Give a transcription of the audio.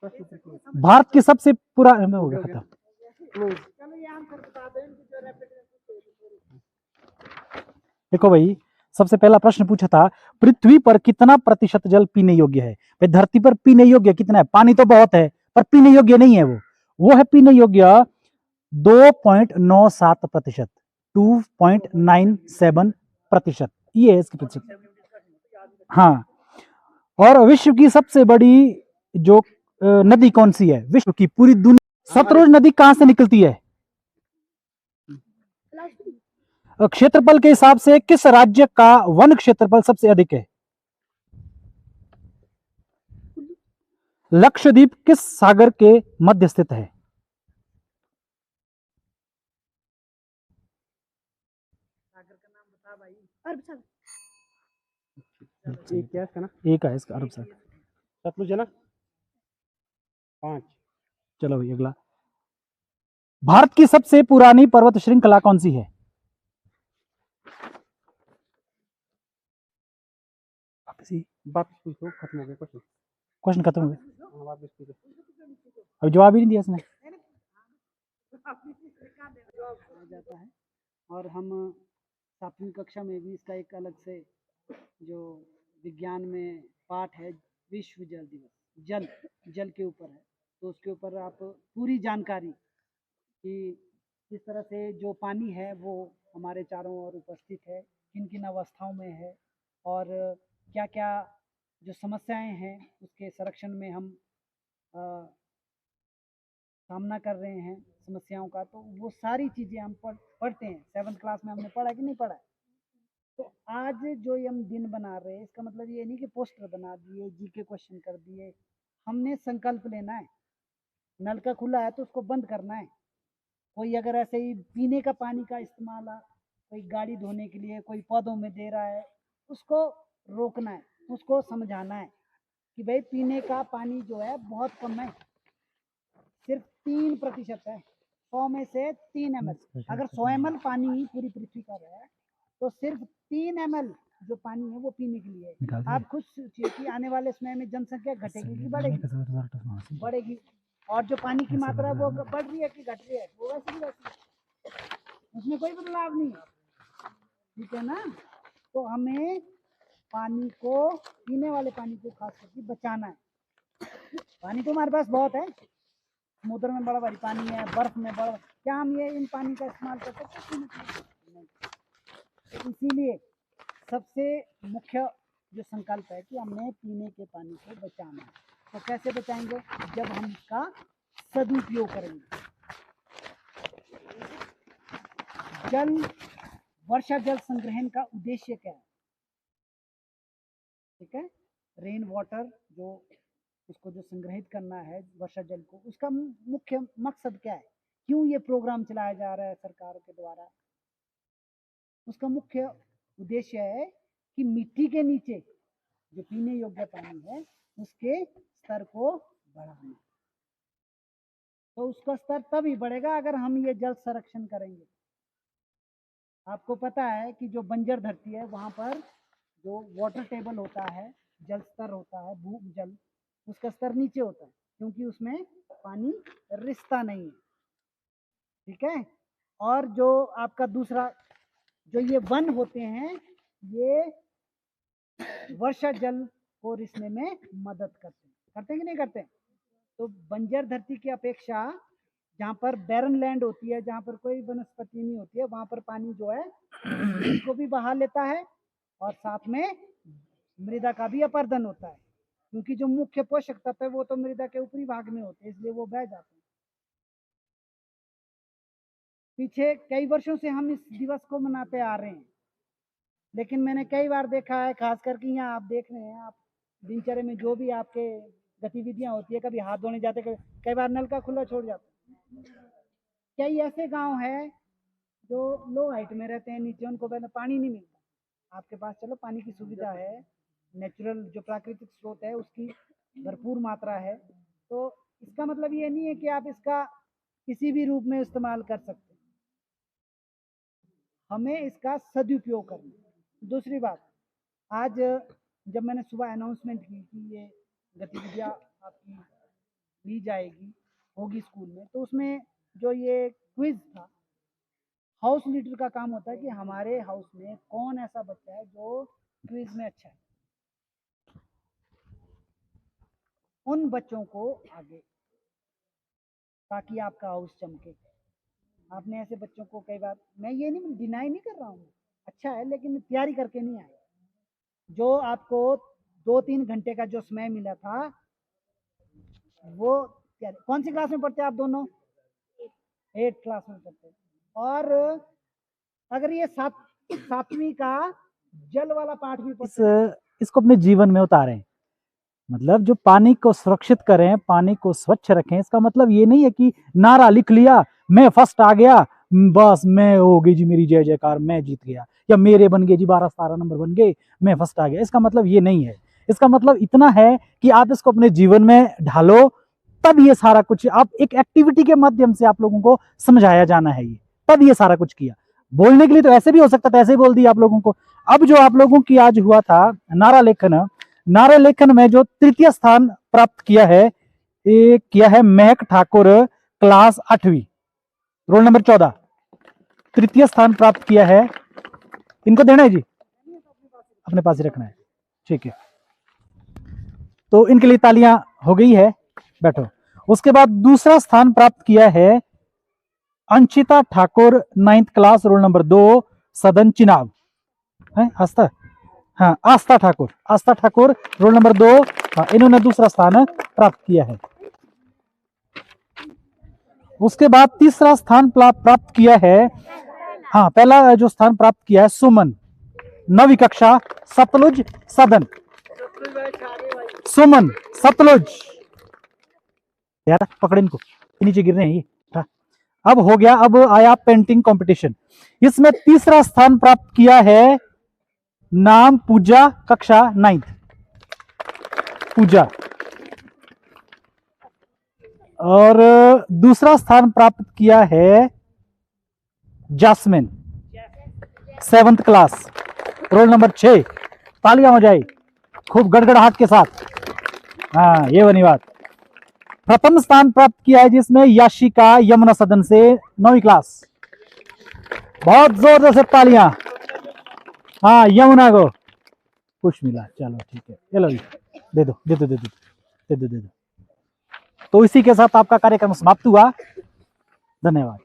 भारत की सबसे पुरानी हो गया खत्म। देखो भाई, सबसे पहला प्रश्न पूछा था, पृथ्वी पर कितना प्रतिशत जल पीने योग्य है। भाई धरती पर पीने योग्य कितना है? पानी तो बहुत है, पर पीने योग्य नहीं है। वो है पीने योग्य 2.97%, 2.97%, ये है इसकी प्रतिशत। हाँ, और विश्व की सबसे बड़ी जो नदी कौन सी है विश्व की? पूरी दुनिया, सतलुज नदी कहां से निकलती है? क्षेत्रफल के हिसाब से किस राज्य का वन क्षेत्रफल सबसे अधिक है? लक्षद्वीप किस सागर के मध्य स्थित है? सागर का नाम बता भाई। अरब सागर। एक क्या है ना? एक है इसका, अरब सागर। सतलुज है ना? 5। चलो भाई अगला। भारत की सबसे पुरानी पर्वत श्रृंखला कौन सी है? बात पूछो, खत्म हो गया क्वेश्चन। क्वेश्चन खत्म हो गया, अब जवाब ही नहीं दिया इसने। जाता है और हम 7वीं कक्षा में भी इसका एक अलग से जो विज्ञान में पाठ है, विश्व जल दिवस, जल के ऊपर है, तो उसके ऊपर आप पूरी जानकारी कि किस तरह से जो पानी है वो हमारे चारों ओर उपस्थित है, किन किन अवस्थाओं में है, और क्या क्या जो समस्याएं हैं उसके संरक्षण में हम सामना कर रहे हैं समस्याओं का, तो वो सारी चीज़ें हम पढ़ते हैं। 7th क्लास में हमने पढ़ा कि नहीं पढ़ा? तो आज जो ये हम दिन बना रहे हैं, इसका मतलब ये नहीं कि पोस्टर बना दिए, जीके क्वेश्चन कर दिए। हमने संकल्प लेना है, नल का खुला है तो उसको बंद करना है। कोई अगर ऐसे ही पीने का पानी का इस्तेमाल, कोई गाड़ी धोने के लिए, कोई पौधों में दे रहा है, उसको रोकना है, उसको समझाना है कि भाई पीने का पानी जो है बहुत कम है, सिर्फ 3% है। 100 में से 3 ml। अगर 100 ml पानी ही पूरी पृथ्वी का है तो सिर्फ 3 ml जो पानी है वो पीने के लिए है। आप खुद सोचिए कि आने वाले समय में जनसंख्या घटेगी कि बढ़ेगी? बढ़ेगी। और जो पानी की मात्रा है वो बढ़ रही है कि घट रही है? वो वैसे ही वैसे, उसमें कोई बदलाव नहीं है, ठीक है ना? तो हमें पानी को, पीने वाले पानी को खास करके बचाना है। पानी तो हमारे पास बहुत है, समुद्र में बड़ा भारी पानी है, बर्फ में बड़ा, क्या हम ये इन पानी का इस्तेमाल कर सकते हैं? तो इसीलिए सबसे मुख्य जो संकल्प है कि हमने पीने के पानी को बचाना है। तो कैसे बचाएंगे? जब हम इसका सदुपयोग करेंगे। वर्षा जल संग्रहण का उद्देश्य क्या है? ठीक है, रेन वाटर जो उसको जो संग्रहित करना है वर्षा जल को, उसका मुख्य मकसद क्या है? क्यों ये प्रोग्राम चलाया जा रहा है सरकार के द्वारा? उसका मुख्य उद्देश्य है कि मिट्टी के नीचे जो पीने योग्य पानी है उसके स्तर को बढ़ाना। तो उसका स्तर तभी बढ़ेगा अगर हम ये जल संरक्षण करेंगे। आपको पता है कि जो बंजर धरती है वहाँ पर जो वाटर टेबल होता है, जल स्तर होता है, भूजल, उसका स्तर नीचे होता है क्योंकि उसमें पानी रिसता नहीं है, ठीक है? और जो आपका दूसरा जो ये वन होते हैं, ये वर्षा जल को रिसने में मदद करते हैं कि नहीं करते? तो बंजर धरती की अपेक्षा जहाँ पर बैरन लैंड होती है, जहाँ पर कोई वनस्पति नहीं होती है, वहाँ पर पानी जो है उसको भी बहा लेता है और साथ में मृदा का भी अपर्दन होता है, क्योंकि जो मुख्य पोषक तत्व है वो तो मृदा के ऊपरी भाग में होते हैं, इसलिए वो बह जाते हैं। पीछे कई वर्षों से हम इस दिवस को मनाते आ रहे हैं, लेकिन मैंने कई बार देखा है, खास करके यहाँ आप देख रहे हैं, आप दिनचर्या में जो भी आपके गतिविधियां होती है, कभी हाथ धोने जाते, कई बार नल का खुला छोड़ जाते। कई ऐसे गांव है जो लो हाइट में रहते हैं, नीचे उनको पानी नहीं मिलता। आपके पास चलो पानी की सुविधा है, नेचुरल जो प्राकृतिक स्रोत है उसकी भरपूर मात्रा है, तो इसका मतलब ये नहीं है कि आप इसका किसी भी रूप में इस्तेमाल कर सकते। हमें इसका सदुपयोग करना है। दूसरी बात, आज जब मैंने सुबह अनाउंसमेंट की कि ये गतिविधियाँ आपकी ली जाएगी, होगी स्कूल में, तो उसमें जो ये क्विज था, हाउस लीडर का काम होता है कि हमारे हाउस में कौन ऐसा बच्चा है जो क्विज में अच्छा है, उन बच्चों को आगे, ताकि आपका हाउस चमके। आपने ऐसे बच्चों को कई बार, मैं ये नहीं डिनाई नहीं कर रहा हूँ, अच्छा है, लेकिन तैयारी करके नहीं आए। जो आपको 2-3 घंटे का जो समय मिला था, वो कौन सी क्लास में पढ़ते हैं आप दोनों? 8th क्लास में पढ़ते हैं। और अगर ये 7वीं का जल वाला पाठ भी पढ़ते हैं, इसको अपने जीवन में उतारें। मतलब जो पानी को सुरक्षित करें, पानी को स्वच्छ रखें, इसका मतलब ये नहीं है कि नारा लिख लिया, मैं फर्स्ट आ गया, बस मैं हो गई जी मेरी जय जयकार, मैं जीत गया, या मेरे बन गए जी 12-17 नंबर बन गए, मैं फर्स्ट आ गया। इसका मतलब ये नहीं है। इसका मतलब इतना है कि आप इसको अपने जीवन में ढालो, तब ये सारा कुछ, आप एक एक्टिविटी के माध्यम से आप लोगों को समझाया जाना है, ये तब ये सारा कुछ किया। बोलने के लिए तो ऐसे भी हो सकता था, ऐसे ही बोल दिया आप लोगों को। अब जो आप लोगों की आज हुआ था नारा लेखन, नारा लेखन में जो तृतीय स्थान प्राप्त किया है, ये किया है महक ठाकुर, क्लास 8वीं, रोल नंबर 14, तृतीय स्थान प्राप्त किया है। इनको देना है जी, अपने पास ही रखना है, ठीक है। तो इनके लिए तालियां हो गई है, बैठो। उसके बाद दूसरा स्थान प्राप्त किया है Anshita Thakur, 9th class, roll number 2, सदन चिनाब है, आस्था, हाँ आस्था ठाकुर, आस्था ठाकुर, रोल नंबर 2, हाँ, इन्होंने दूसरा स्थान प्राप्त किया है। उसके बाद तीसरा स्थान प्राप्त किया है, हाँ पहला जो स्थान प्राप्त किया है सुमन, 9वीं कक्षा, सतलुज सदन, सुमन सतलुज, यार पकड़ इनको, नीचे गिर रहे हैं ये। अब हो गया, अब आया पेंटिंग कंपटीशन। इसमें तीसरा स्थान प्राप्त किया है नाम पूजा, कक्षा 9th, पूजा। और दूसरा स्थान प्राप्त किया है jasmine, 7th class, roll number 6। तालियां हो जाए खूब गड़गड़ाहट के साथ, हाँ ये बनी बात। प्रथम स्थान प्राप्त किया है जिसमें याशिका, यमुना सदन से, 9वीं क्लास, बहुत जोर से तालियां, हाँ यमुना को कुछ मिला, चलो ठीक है, चलो दे दो दे दो दे दो दे दो दे दो। तो इसी के साथ आपका कार्यक्रम समाप्त हुआ, धन्यवाद।